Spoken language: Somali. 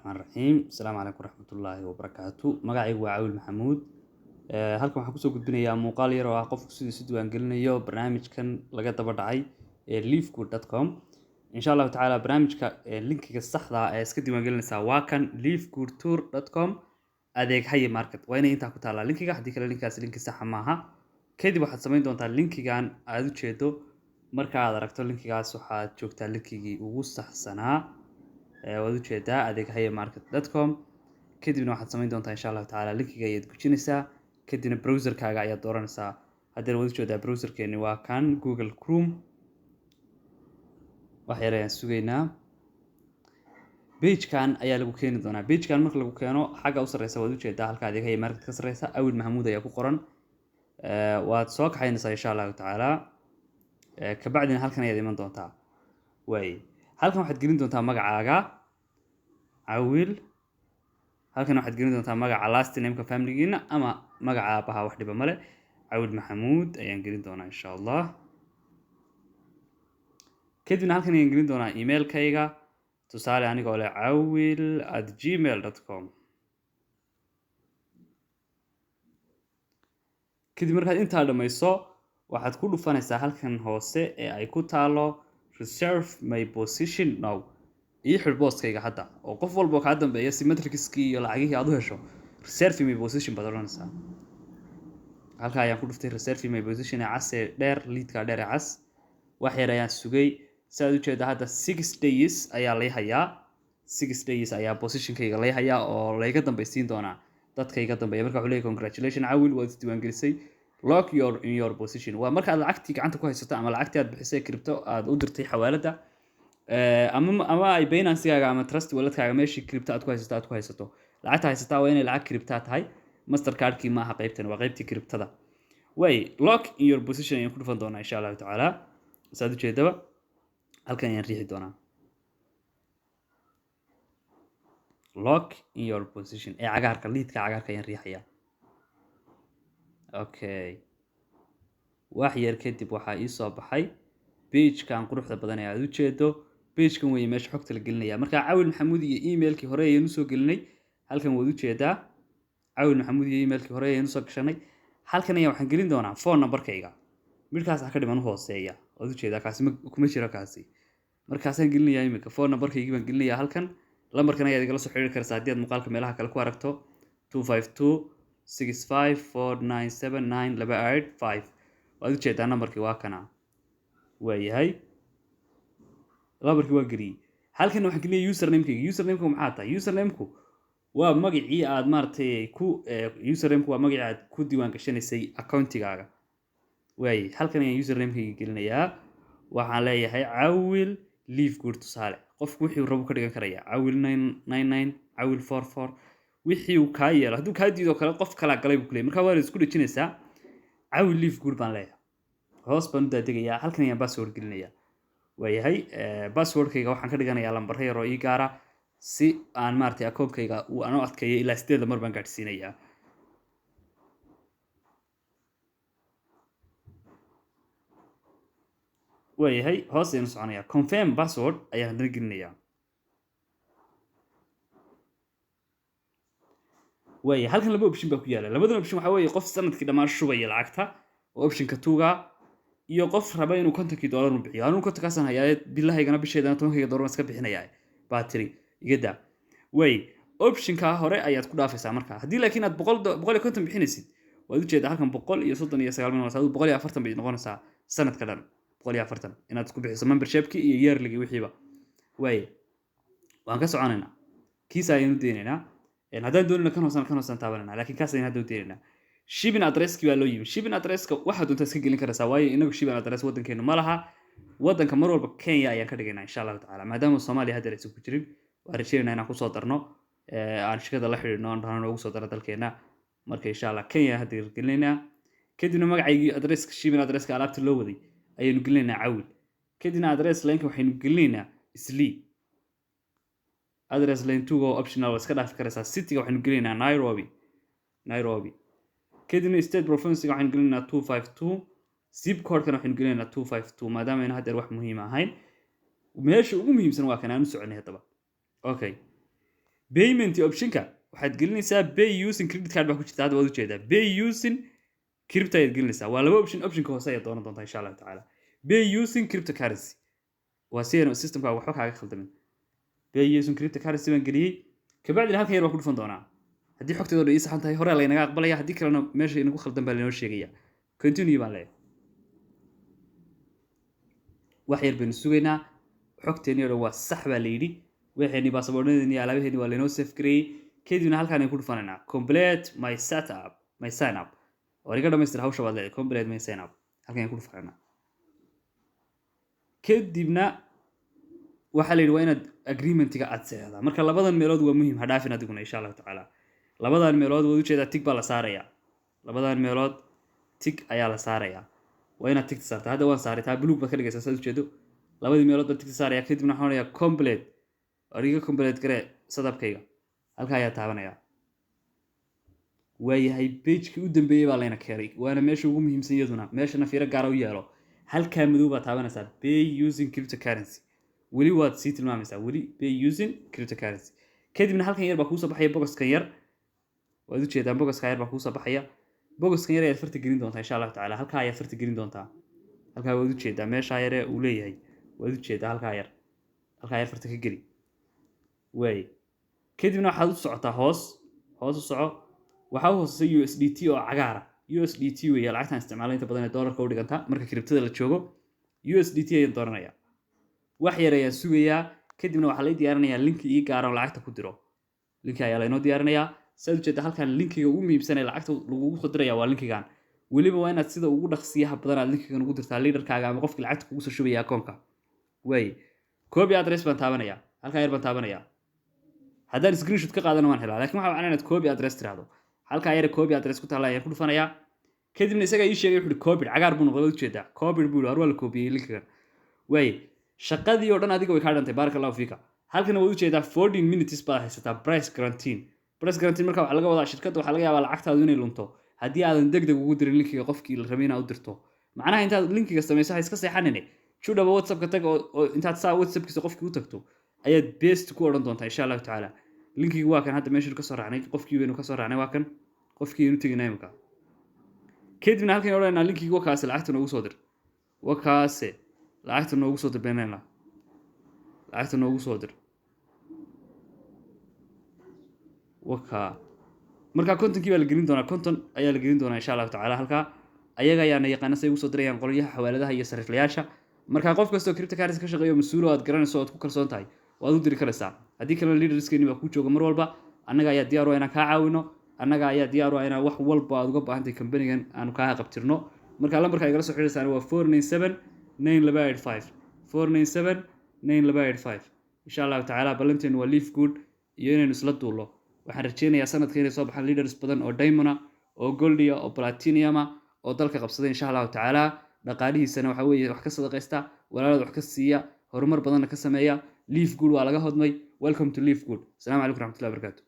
الرحمن الرحيم السلام عليكم ورحمة الله وبركاته magacaygu waa Caawil Maxamuud halkan waxaan kusoo gudbinayaa muuqaal yar oo ah qofku sidii si diiwaan gelinayo barnaamijkan laga daba dhacay ee leafgood.com insha Allah taala barnaamijka linkiga saxda ah ee iska diiwaan gelinaysa waa kan leafgoodtour.com adeeg haye market waa inay inta ku taala linkiga hadii kale linkaas linki sax ma aha kadib waxaad samayn doontaa linkigan aad u jeedo marka aad aragto linkigaas waxaad joogtaa linkigii ugu saxsanaa waad u jeedaa adeeg haye market.com kadibna waxaad samayn doontaa insha Allah taala linkiga ayaad gujinaysaa kadibna browserkaaga ayaad dooranaysaa haddii waad u jeedaa browserkeeni waa kan Google Chrome wax yar ayaan sugaynaa page-kan ayaa lagu keeni doonaa page-kan marka lagu keeno xagga u sareysa waad u jeedaa halka adeeg haye market ka sareysa Caawil Maxamuud ayaa ku qoran waad soo kaxaynaysaa insha Allah taala ka bacdina halkan ayaad iman doontaa way halkan waxaad gelin doontaa magacaaga Caawil halkan waxaad gelin doontaa magaca last name-ka family-giina ama magaca aabaha wax dhiba male Caawil Maxamuud ayaan gelin doonaa insha Allah kadibna halkan ayaan gelin doonaa email-kayga tusaale anigoo leh caawil@gmail.com kadib markaad intaa dhamayso waxaad ku dhufanaysaa halkan hoose ee ay ku taalo reserve my position now iyo xilbooskayga hadda oo qof walba ka dambeeya symmetricskii iyo lacagihii aad u hesho reserve my position baad oranaysaa halka ayaan ku dhuftay reserve my position ee cas ee dheer leadka dheer ee cas wax yar ayaan sugay saad u jeedaa hadda 6 days ayaa la hayaa 6 days ayaa positionkayga la hayaa oo la iga dambaysiin doonaa dadkayga dambeeya marka wuxuu leeyahay congratulations Caawil waad isdiiwaan gelisay lock in your position waa marka aad lacagtii gacanta ku haysato ama lacagtii aad bixisay crypto aad u dirtay xawaalada ama ay Binance-gaaga ama Trust Wallet-kaaga meeshii crypto aad ku haysato lacagta haysataa waa inay lacag crypto tahay Mastercard-kii ma aha qaybtan waa qaybtii crypto-da way lock in your position ayaan ku dhufan doonaa insha Allah taala saad u jeedaba halkan ayaan riixi doonaa lock in your position ee cagaarka leadka cagaarka ayaan riixayaa okay wax yar kadib waxaa ii soo baxay page-kan quruxda badan ee aad u jeedo page-kan way meesha xogta la gelinaya marka Caawil Maxamuud iyo email-kii hore ayaan u soo gelinay halkan waad u jeedaa Caawil Maxamuud iyo email-kii hore ayaan u soo gashanay halkan ayaan waxaan gelin doonaa phone number-kayga midkaas ka dhiman hooseeya waad u jeedaa kaasi kuma jiro kaasi markaasaan gelinayaa imika phone number-kaygii baan gelinayaa halkan lambarkan ayaad igala soo xiriiri kartaa haddii aad muuqaalka meelaha kale ku aragto 25265497985 waad u jeedaa numberkii waa kana waayahay lambarkii waa geliyay halkan waxaan gelinayaa username-kayga maxaa tahay username-ku waa magacii aad maartay ku username-ku waa magacii aad ku diiwaan gashanaysay account-gaaga way halkan ayaan username-kayga gelinayaa waxaan leeyahay Caawil leafgood tusaale qofku wixii uu rabo ka dhigan karaya Caawil 999 Caawil 44 wixii uu ka yeelo hadduu ka diido kale qof kala galay buu leeyahay marka waa isku dhajinaysaa Caawil leafgood baan leeyahay hoos baan u daadagayaa halkan ayaan password gelinayaa waayahay password-kayga waxaan ka dhiganayaa lambar yar oo ii gaara si aan maartay account-kayga uu aan u adkeeyo ilaa 8 lambar baan gaarsiinayaa waayahay hoos ayaan u soconayaa confirm password ayaan hadana gelinayaa waayahay halkan laba option baa ku yaala labadan option waxa weeye qof sanadkii dhammaan shubaya lacagta oo option-ka tuuga iyo qof raba inuu $50 u bixiyo anuu kontakaasan hayaa billahaygana bisheedana $10 iska bixinayaa battery igada way option-ka hore ayaad ku dhaafaysaa marka haddii laakiin aad 150 bixinaysid waad u jeedaa halkan 139 bay noqonaysaa sanadka dhan 140 inaad isku bixiso membership-kii iyo yearly-gii wixiiba way waan ka soconaynaa kiisa ayaan u deenaynaa haddaan doonayna kan hoosan taabanayna laakiin kaas ayaan hadda u deenaynaa shipping address-kii baa loo yimi shipping address-ka waxaad doontaa iska gelin karaysaa waayo inagu shipping address waddankeenu ma laha waddanka mar walba Kenya ayaan ka dhigaynaa insha Allah taala maadaama Soomaaliya hadda aysan ku jirin waan rajaynaynaa inaan ku soo darno aan shirkadda la xiriirno aan rabno ugu soo darno dalkeena marka insha Allah Kenya hadda gelinaynaa kadibna magacaygii address-ka shipping address-ka alaabta loo waday ayaynu gelinaynaa Caawil kadibna address line-ka waxaynu gelinaynaa Islii address line 2 oo optional iska dhaafi karaysaa city-ga waxaynu gelinaynaa Nairobi kadibna state province-ga waxaynu gelinaynaa 252 zip code-kana waxaynu gelinaynaa 252 maadaama ayna hadda wax muhiim ahayn meesha ugu muhiimsan waa kan aan u soconay hadaba okay payment optionka waxaad gelinaysaa pay using credit card baa ku jirta hadda waad ujeedaa pay using crypto ayaad gelinaysaa waa laba optionka hoose ayaad dooran doontaa insha allahu tacaala pay using cryptocurrency waa si systemka waxba kaaga khaldamin pay using cryptocurrency baan geliyey kabacdina halkan yar baan ku dhufan doonaa haddii xogteedu dhan ii saxan tahay hore laynaga aqbalaya haddii kalena meesha inagu khaldan baa lainoo sheegaya continue baan leeyahay wax yar baynu sugaynaa xogteennii oo dhan waa sax baa la yidhi waxeenii baasaboornadeennii iyo alaabaheennii waa lainoo safe gareeyey kadibna halkaan aynu ku dhufanaynaa complete my setup my sign up oo iga dhamaystir hawsha baad leedahay complete my sign up halkaan aynu ku dhufanaynaa kadibna waxaa la yidhi waa inaad agreementiga aad seexdaa marka labadan meelood waa muhiim ha dhaafin adiguna insha allahu tacaala labadan meelood waad ujeedaa tig baa la saarayaa labadan meelood tig ayaa la saarayaa waa inaad tigta saartaa hadda waan saaray taa buluug baad ka dhigaysaa saad ujeedo labadii meelood baan tigta saaraya kadibna waxaan odhanayaa complete adiga complete garee sadabkayga halkaa ayaa taabanaya waayahay pagekii u dambeeyey baa layna keenay waana meesha ugu muhiimsan iyaduna meeshana fiiro gaara u yeelo halkaa madow baa taabanaysaa pay using cryptocurrency weli waad sii tilmaamaysaa weli pay using cryptocurrency kadibna halkan yar baa kuusoo baxaya bogoskan yar waad ujeedaan bogoska yar baa kuusoo baxaya bogoskan yar ayaad farta gelin doontaa insha allahu tacaala halkaa ayaad farta gelin doontaa halkaa waad ujeedaa meeshaa yare uu leeyahay waad ujeedaa halkaa yar farta ka geli waay kadibna waxaad u socotaa hoos u soco waxaa u hooseysa USDT oo cagaara USDT weeye lacagtan isticmaala inta badan ee doolarka u dhiganta marka kriptada la joogo USDT ayaan dooranayaa wax yar ayaan sugayaa kadibna waxaa lay diyaarinayaa linki ii gaaran lacagta ku diro linki ayaa laynoo diyaarinayaa saad ujeeda halkan linkiga ugu muhiimsan ee lacagta lagugu soo diraya waa linkigan weliba waa inaad sida ugu dhaqsiyaha badan aad linkigan ugu dirtaa leaderkaaga ama qofkii lacagta kugu soo shubaya akoonka waay copy address baan taabanayaa halkaa yar baan taabanayaa haddaan screenshot ka qaadana waan helaa laakiin waxaa macnaa inaad copy address tiraahdo halkaa yar copy address ku taala ayaan ku dhufanayaa kadibna isaga ii sheegay wuxuu copy cagaar buu noqday ujeedaa copy buu har waa la copyay linkigan waay shaqadii oo dhan adiga way ka dhantay barakallahu fiika halkan waad ujeedaa 14 minutes baad haysataa price guarantee marka waxa laga wadaa shirkadda waxa laga yaabaa lacagtaadu inay lunto haddii aadan degdeg ugu dirin linkiga qofkii la rabay inaad u dirto macnaha intaad linkiga samayso ha iska seexanine judhaba whatsappka tag oo intaad saa whatsappkiisa qofkii u tagto ayaad best ku odhan doontaa insha allahu tacaala linkiga waa kan hadda meesha ka soo raacnay qofkii waynu ka soo raacnay waa kan qofkii aynu teginaa imika kadibna halkan odhanaa linkiga wakaase lacagta noogu soo dir wakaase lacagta noogu soo dir beenayna lacagta noogu soo dir waka marka kontonkii baa la gelin doonaa konton ayaa la gelin doonaa insha allahu tacaala halkaa ayaga ayaana yaqaana say ugu soo dirayaan qolyaha xawaaladaha iyo sariiflayaasha marka qof kastoo cryptocurrency ka shaqeeyo mas-uul oo aad garanayso oo aad ku kalsoon tahay waad u diri karaysaa haddii kalena leaderskeeni baa kuu jooga mar walba annaga ayaa diyaar u ah inaan kaa caawino annaga ayaa diyaar u ah inaan wax walba aad uga baahantahay kambanigan aanu kaa qabtirno marka lambarka igala soo xiriirsaana waa 497 insha allahu tacaala ballanteenu waa leaf good iyo inaynu isla duullo waxaan rajeynayaa sanadka inay soo baxaan leaders badan oo diamona oo goldia oo platiniuma oo dalka qabsada insha allahu tacaala dhaqaalihiisana waxa weeye wax ka sadaqaysta walaalada wax ka siiya horumar badanna ka sameeya leaf good waa laga hodmay welcome to leaf good asalaamu calaykum raxmatullahi wabarakaatu